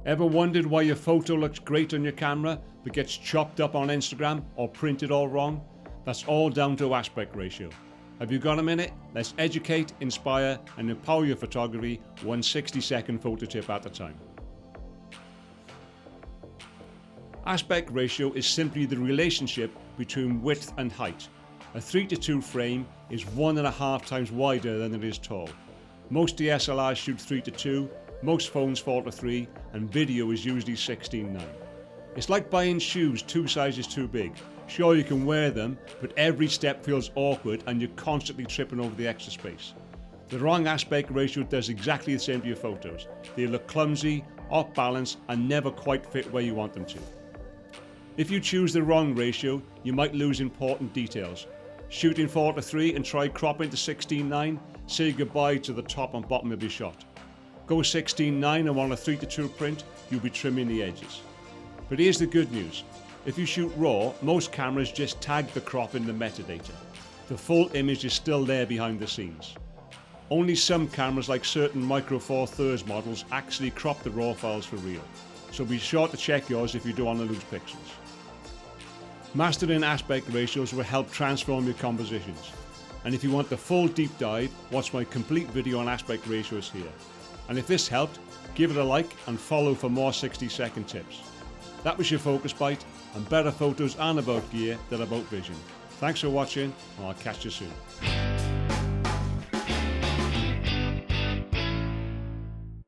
Ever wondered why your photo looks great on your camera but gets chopped up on Instagram or printed all wrong? That's all down to aspect ratio. Have you got a minute? Let's educate, inspire and empower your photography, one 60-second photo tip at a time. Aspect ratio is simply the relationship between width and height. A 3:2 frame is 1.5 times wider than it is tall. Most DSLRs shoot 3:2, most phones 4:3, and video is usually 16:9. It's like buying shoes 2 sizes too big. Sure, you can wear them, but every step feels awkward and you're constantly tripping over the extra space. The wrong aspect ratio does exactly the same to your photos. They look clumsy, off balance, and never quite fit where you want them to. If you choose the wrong ratio, you might lose important details. Shooting 4:3 and try cropping to 16:9, say goodbye to the top and bottom of your shot. Go 16:9 and want a 3:2 print, you'll be trimming the edges. But here's the good news. If you shoot RAW, most cameras just tag the crop in the metadata. The full image is still there behind the scenes. Only some cameras, like certain Micro Four Thirds models, actually crop the RAW files for real. So be sure to check yours if you don't want to lose pixels. Mastering aspect ratios will help transform your compositions. And if you want the full deep dive, watch my complete video on aspect ratios here. And if this helped, give it a like and follow for more 60-second tips. That was your Focus Bite, and better photos aren't about gear, they're about vision. Thanks for watching, and I'll catch you soon.